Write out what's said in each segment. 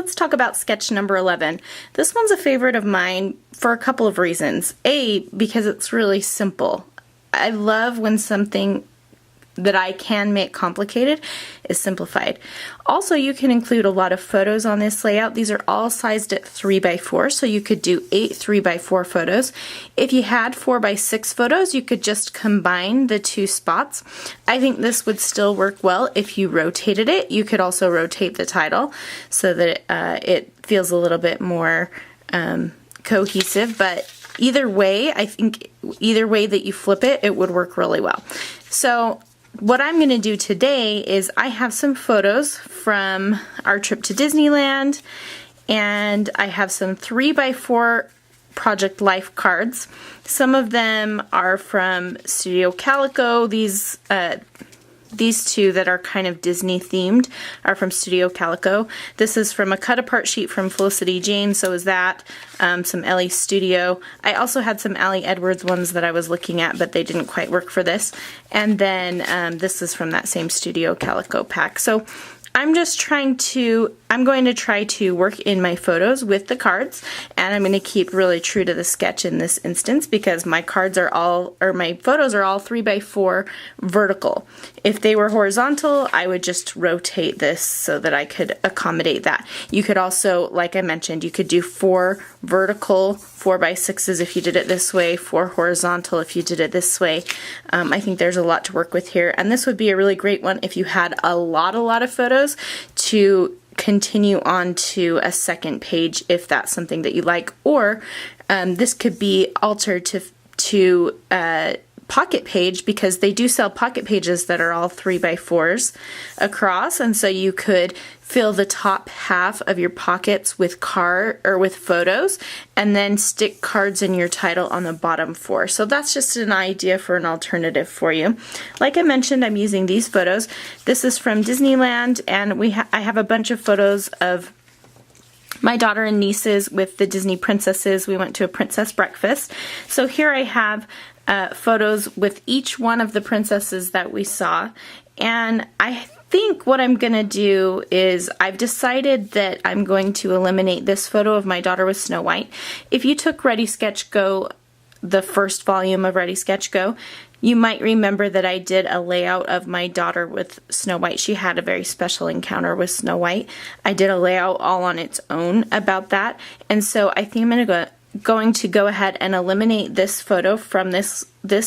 let's talk about sketch number 11. This one's a favorite of mine for a couple of reasons. A, because it's really simple. I love when something that I can make complicated is simplified. Also, you can include a lot of photos on this layout. These are all sized at 3x4, so you could do 8 3x4 photos. If you had 4x6 photos, you could just combine the two spots. I think this would still work well if you rotated it. You could also rotate the title so that it feels a little bit more cohesive, but either way, I think either way that you flip it, it would work really well. So what I'm going to do today is I have some photos from our trip to Disneyland, and I have some 3x4 Project Life cards. Some of them are from Studio Calico. These two that are kind of Disney themed are from Studio Calico. This is from a cut apart sheet from Felicity Jane, so is that. Some Ellie Studio. I also had some Allie Edwards ones that I was looking at, but they didn't quite work for this. And then this is from that same Studio Calico pack. So I'm going to try to work in my photos with the cards, and I'm going to keep really true to the sketch in this instance because my photos are all 3x4 vertical. If they were horizontal, I would just rotate this so that I could accommodate that. You could also, like I mentioned, you could do 4 vertical 4x6s if you did it this way, 4 horizontal if you did it this way. I think there's a lot to work with here, and this would be a really great one if you had a lot of photos to continue on to a second page if that's something that you like, or this could be altered to pocket page because they do sell pocket pages that are all 3x4s across, and so you could fill the top half of your pockets with photos and then stick cards in your title on the bottom 4. So that's just an idea for an alternative for you. Like I mentioned, I'm using these photos. This is from Disneyland, and I have a bunch of photos of my daughter and nieces with the Disney princesses. We went to a princess breakfast. So here I have photos with each one of the princesses that we saw, and I think what I'm going to do is I've decided that I'm going to eliminate this photo of my daughter with Snow White. If you took Ready Sketch Go, the first volume of Ready Sketch Go, you might remember that I did a layout of my daughter with Snow White. She had a very special encounter with Snow White. I did a layout all on its own about that, and so I think I'm going to go ahead and eliminate this photo from this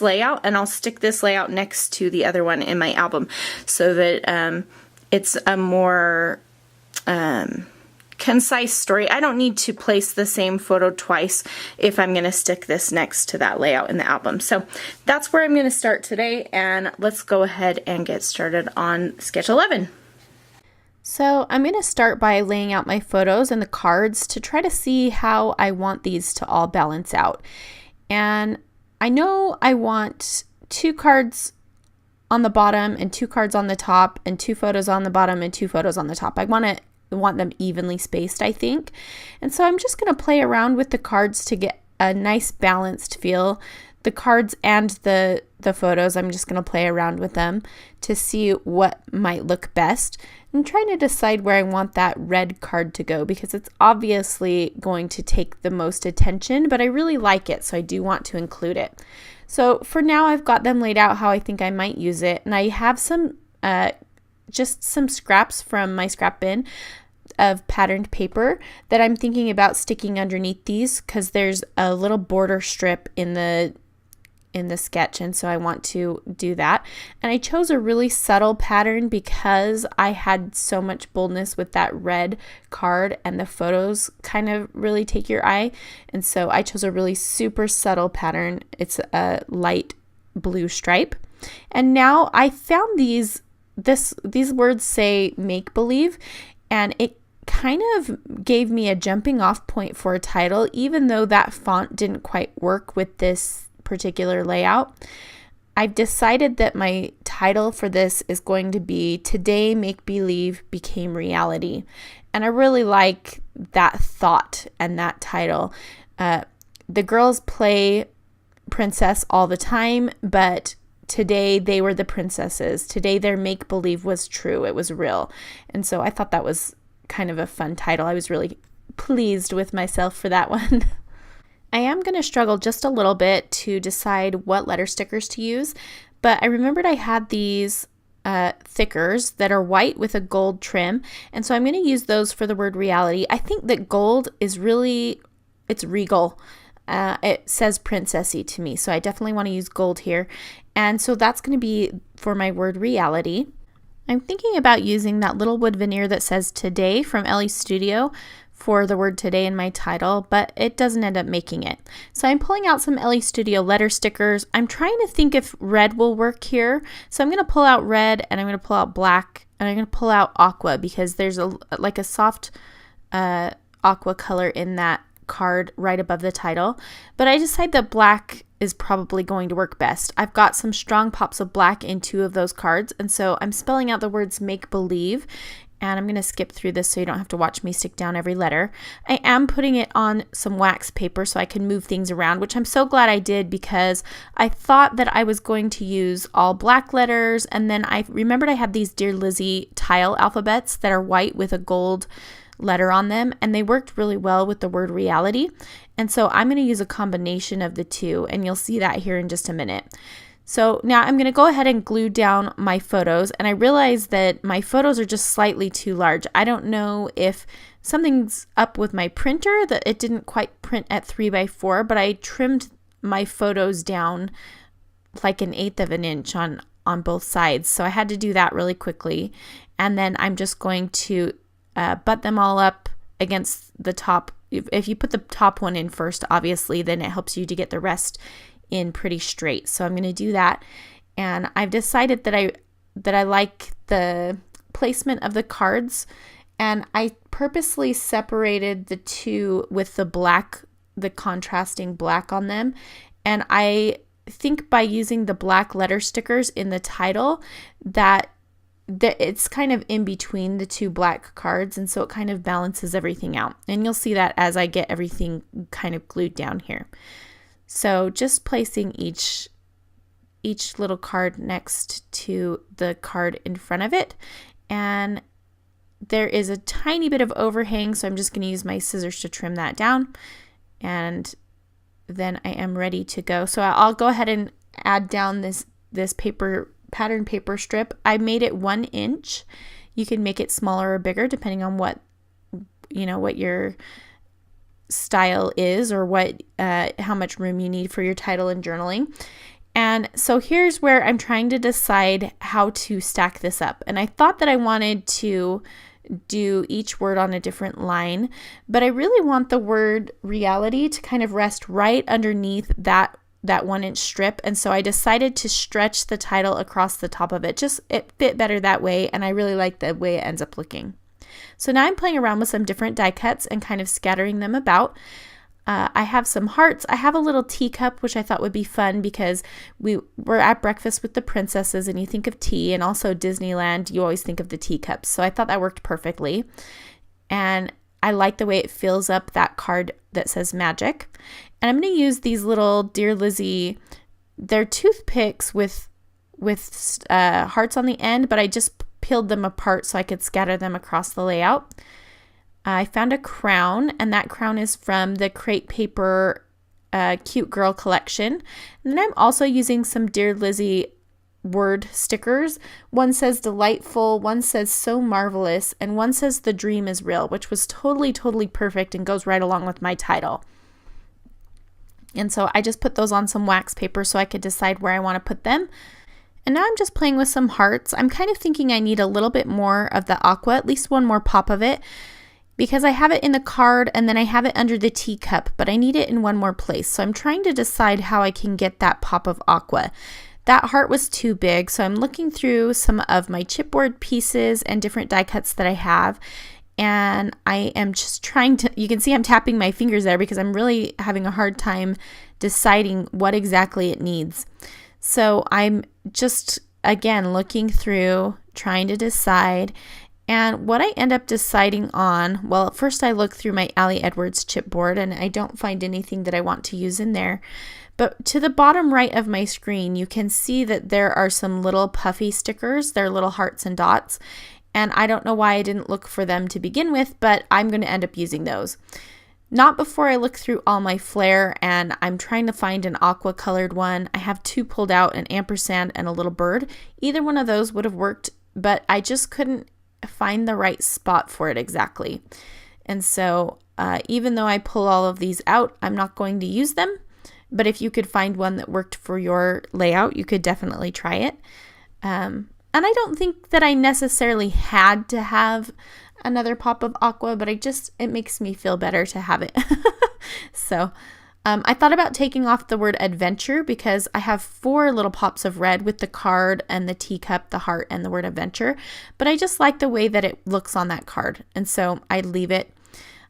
layout, and I'll stick this layout next to the other one in my album so that it's a more concise story. I don't need to place the same photo twice if I'm going to stick this next to that layout in the album. So that's where I'm going to start today, and let's go ahead and get started on sketch 11. So I'm going to start by laying out my photos and the cards to try to see how I want these to all balance out. And I know I want 2 cards on the bottom and 2 cards on the top and 2 photos on the bottom and 2 photos on the top. I want them evenly spaced, I think. And so I'm just going to play around with the cards to get a nice balanced feel. The cards and the photos, I'm just going to play around with them to see what might look best. I'm trying to decide where I want that red card to go because it's obviously going to take the most attention, but I really like it, so I do want to include it. So for now, I've got them laid out how I think I might use it, and I have some just some scraps from my scrap bin of patterned paper that I'm thinking about sticking underneath these because there's a little border strip in the sketch, and so I want to do that. And I chose a really subtle pattern because I had so much boldness with that red card, and the photos kind of really take your eye, and so I chose a really super subtle pattern. It's a light blue stripe. And now I found these words say make believe, and it kind of gave me a jumping off point for a title, even though that font didn't quite work with this particular layout. I've decided that my title for this is going to be Today Make Believe Became Reality, and I really like that thought and that title. The girls play princess all the time, but today they were the princesses. Today their make believe was true, it was real, and so I thought that was kind of a fun title. I was really pleased with myself for that one. I am going to struggle just a little bit to decide what letter stickers to use, but I remembered I had these thickers that are white with a gold trim, and so I'm going to use those for the word reality. I think that gold is really, it's regal. It says princessy to me, so I definitely want to use gold here, and so that's going to be for my word reality. I'm thinking about using that little wood veneer that says today from Ellie Studio for the word today in my title, but it doesn't end up making it. So I'm pulling out some Ellie Studio letter stickers. I'm trying to think if red will work here. So I'm going to pull out red, and I'm going to pull out black, and I'm going to pull out aqua because there's like a soft aqua color in that card right above the title. But I decided that black is probably going to work best. I've got some strong pops of black in 2 of those cards, and so I'm spelling out the words make believe. And I'm going to skip through this so you don't have to watch me stick down every letter. I am putting it on some wax paper so I can move things around, which I'm so glad I did because I thought that I was going to use all black letters. And then I remembered I had these Dear Lizzie tile alphabets that are white with a gold letter on them. And they worked really well with the word reality. And so I'm going to use a combination of the 2. And you'll see that here in just a minute. So now I'm going to go ahead and glue down my photos, and I realize that my photos are just slightly too large. I don't know if something's up with my printer, that it didn't quite print at 3x4, but I trimmed my photos down like 1/8 of an inch on both sides. So I had to do that really quickly. And then I'm just going to butt them all up against the top. If you put the top one in first, obviously, then it helps you to get the rest in pretty straight. So I'm going to do that, and I've decided that I like the placement of the cards, and I purposely separated the 2 with the contrasting black on them, and I think by using the black letter stickers in the title that it's kind of in between the 2 black cards, and so it kind of balances everything out, and you'll see that as I get everything kind of glued down here. So just placing each little card next to the card in front of it. And there is a tiny bit of overhang, so I'm just going to use my scissors to trim that down. And then I am ready to go. So I'll go ahead and add down this pattern paper strip. I made it 1 inch. You can make it smaller or bigger depending on what your style is or how much room you need for your title and journaling. And so here's where I'm trying to decide how to stack this up. And I thought that I wanted to do each word on a different line, but I really want the word reality to kind of rest right underneath that 1 inch strip. And so I decided to stretch the title across the top of it. It fit better that way, and I really like the way it ends up looking. So now I'm playing around with some different die cuts and kind of scattering them about. I have some hearts. I have a little teacup, which I thought would be fun because we were at breakfast with the princesses, and you think of tea, and also Disneyland, you always think of the teacups. So I thought that worked perfectly. And I like the way it fills up that card that says magic. And I'm going to use these little Dear Lizzie, they're toothpicks with hearts on the end, but I just peeled them apart so I could scatter them across the layout. I found a crown, and that crown is from the Crate Paper Cute Girl collection. And then I'm also using some Dear Lizzie word stickers. One says delightful, one says so marvelous, and one says the dream is real, which was totally perfect and goes right along with my title. And so I just put those on some wax paper so I could decide where I want to put them. And now I'm just playing with some hearts. I'm kind of thinking I need a little bit more of the aqua, at least one more pop of it, because I have it in the card and then I have it under the teacup, but I need it in one more place. So I'm trying to decide how I can get that pop of aqua. That heart was too big, so I'm looking through some of my chipboard pieces and different die cuts that I have, and I am just trying to, you can see I'm tapping my fingers there because I'm really having a hard time deciding what exactly it needs. So I'm just, again, looking through, trying to decide, and what I end up deciding on, well, first I look through my Allie Edwards chipboard, and I don't find anything that I want to use in there. But to the bottom right of my screen, you can see that there are some little puffy stickers. They're little hearts and dots. And I don't know why I didn't look for them to begin with, but I'm going to end up using those. Not before I look through all my flare, and I'm trying to find an aqua colored one. I have two pulled out, an ampersand and a little bird. Either one of those would have worked, but I just couldn't find the right spot for it exactly. And so even though I pull all of these out, I'm not going to use them. But if you could find one that worked for your layout, you could definitely try it. And I don't think that I necessarily had to have another pop of aqua, but it makes me feel better to have it. So I thought about taking off the word adventure because I have 4 little pops of red with the card and the teacup, the heart, and the word adventure. But I just like the way that it looks on that card. And so I leave it.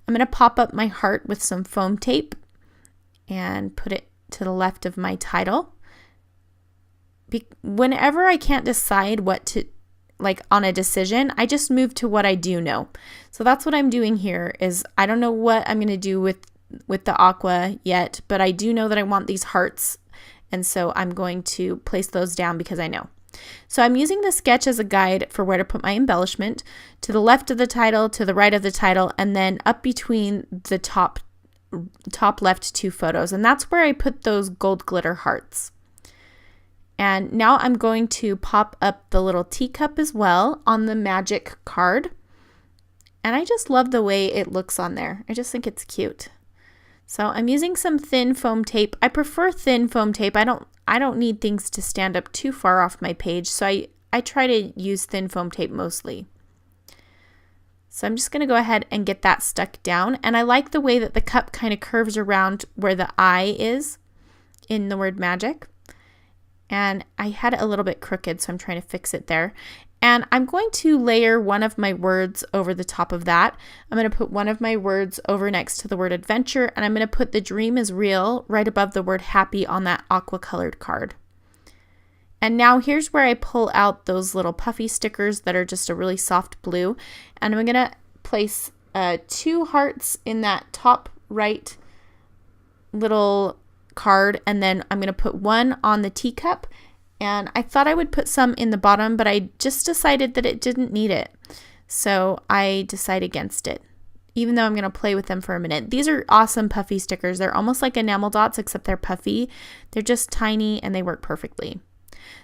I'm going to pop up my heart with some foam tape and put it to the left of my title. Whenever I can't decide what to, like on a decision, I just move to what I do know. So that's what I'm doing here is I don't know what I'm going to do with the aqua yet, but I do know that I want these hearts. And so I'm going to place those down because I know. So I'm using the sketch as a guide for where to put my embellishment, to the left of the title, to the right of the title, and then up between the top left 2 photos. And that's where I put those gold glitter hearts. And now I'm going to pop up the little teacup as well on the magic card. And I just love the way it looks on there. I just think it's cute. So I'm using some thin foam tape. I prefer thin foam tape. I don't need things to stand up too far off my page. So I try to use thin foam tape mostly. So I'm just going to go ahead and get that stuck down. And I like the way that the cup kind of curves around where the I is in the word magic. And I had it a little bit crooked, so I'm trying to fix it there. And I'm going to layer one of my words over the top of that. I'm going to put one of my words over next to the word adventure, and I'm going to put the dream is real right above the word happy on that aqua colored card. And now here's where I pull out those little puffy stickers that are just a really soft blue. And I'm going to place 2 hearts in that top right little card, and then I'm going to put 1 on the teacup, and I thought I would put some in the bottom, but I just decided that it didn't need it, so I decide against it, even though I'm going to play with them for a minute. These are awesome puffy stickers. They're almost like enamel dots, except they're puffy. They're just tiny and they work perfectly.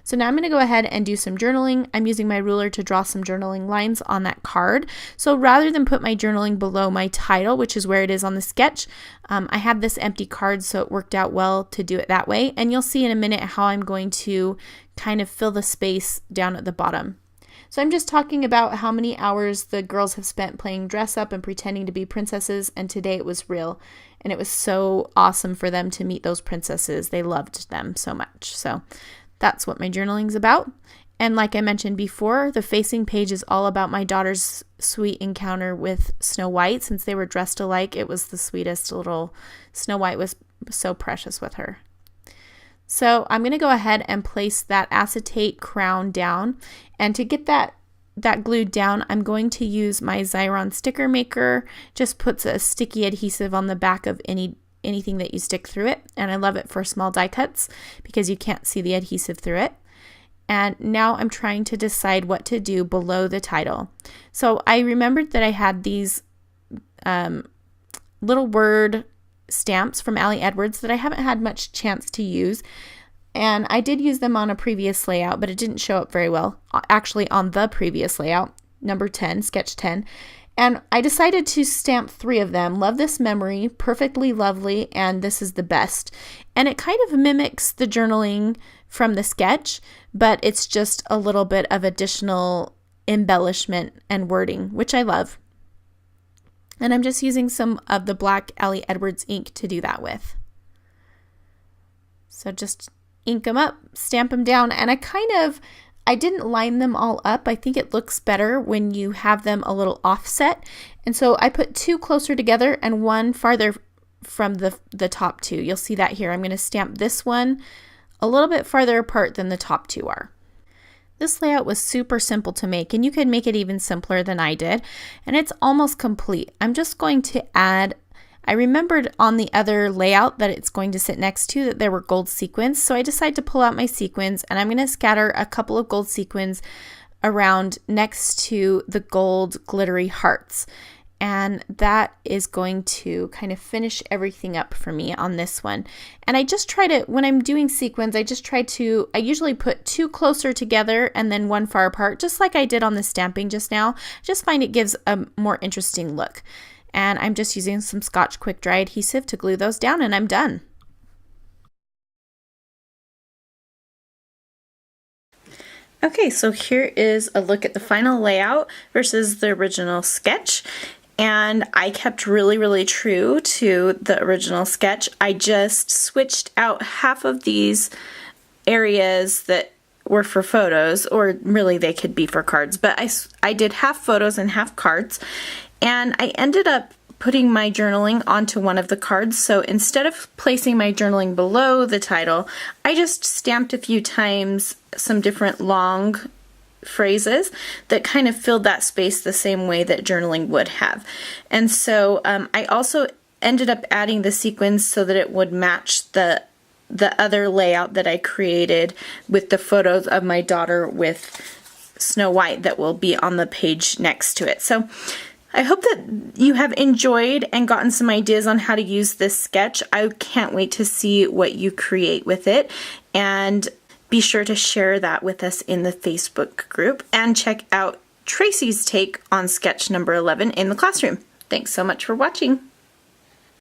So now I'm going to go ahead and do some journaling. I'm using my ruler to draw some journaling lines on that card. So rather than put my journaling below my title, which is where it is on the sketch, I had this empty card, so it worked out well to do it that way. And you'll see in a minute how I'm going to kind of fill the space down at the bottom. So I'm just talking about how many hours the girls have spent playing dress up and pretending to be princesses, and today it was real. And it was so awesome for them to meet those princesses. They loved them so much. So that's what my journaling's about. And like I mentioned before, the facing page is all about my daughter's sweet encounter with Snow White. Since they were dressed alike, it was the sweetest little. Snow White was so precious with her. So I'm going to go ahead and place that acetate crown down. And to get that glued down, I'm going to use my Xyron sticker maker. Just puts a sticky adhesive on the back of anything that you stick through it, and I love it for small die cuts because you can't see the adhesive through it. And now I'm trying to decide what to do below the title. So I remembered that I had these little word stamps from Ali Edwards that I haven't had much chance to use, and I did use them on a previous layout, but it didn't show up very well, actually on the previous layout, number 10, sketch 10. And I decided to stamp 3 of them. Love this memory, perfectly lovely, and this is the best. And it kind of mimics the journaling from the sketch, but it's just a little bit of additional embellishment and wording, which I love. And I'm just using some of the black Ali Edwards ink to do that with. So just ink them up, stamp them down, and I didn't line them all up. I think it looks better when you have them a little offset. And so I put 2 closer together and 1 farther from the top 2. You'll see that here. I'm going to stamp this one a little bit farther apart than the top 2 are. This layout was super simple to make, and you could make it even simpler than I did. And it's almost complete. I'm just going to add, I remembered on the other layout that it's going to sit next to that there were gold sequins. So I decided to pull out my sequins, and I'm going to scatter a couple of gold sequins around next to the gold glittery hearts. And that is going to kind of finish everything up for me on this one. And I just try to, when I'm doing sequins, I usually put 2 closer together and then 1 far apart, just like I did on the stamping just now. Just find it gives a more interesting look. And I'm just using some Scotch Quick Dry adhesive to glue those down, and I'm done. Okay, so here is a look at the final layout versus the original sketch. And I kept really true to the original sketch. I just switched out half of these areas that were for photos, or really they could be for cards, but I did half photos and half cards, and I ended up putting my journaling onto one of the cards. So instead of placing my journaling below the title, I just stamped a few times some different long phrases that kind of filled that space the same way that journaling would have. And so I also ended up adding the sequins so that it would match the other layout that I created with the photos of my daughter with Snow White that will be on the page next to it. So I hope that you have enjoyed and gotten some ideas on how to use this sketch. I can't wait to see what you create with it, and be sure to share that with us in the Facebook group, and check out Tracy's take on sketch number 11 in the classroom. Thanks so much for watching.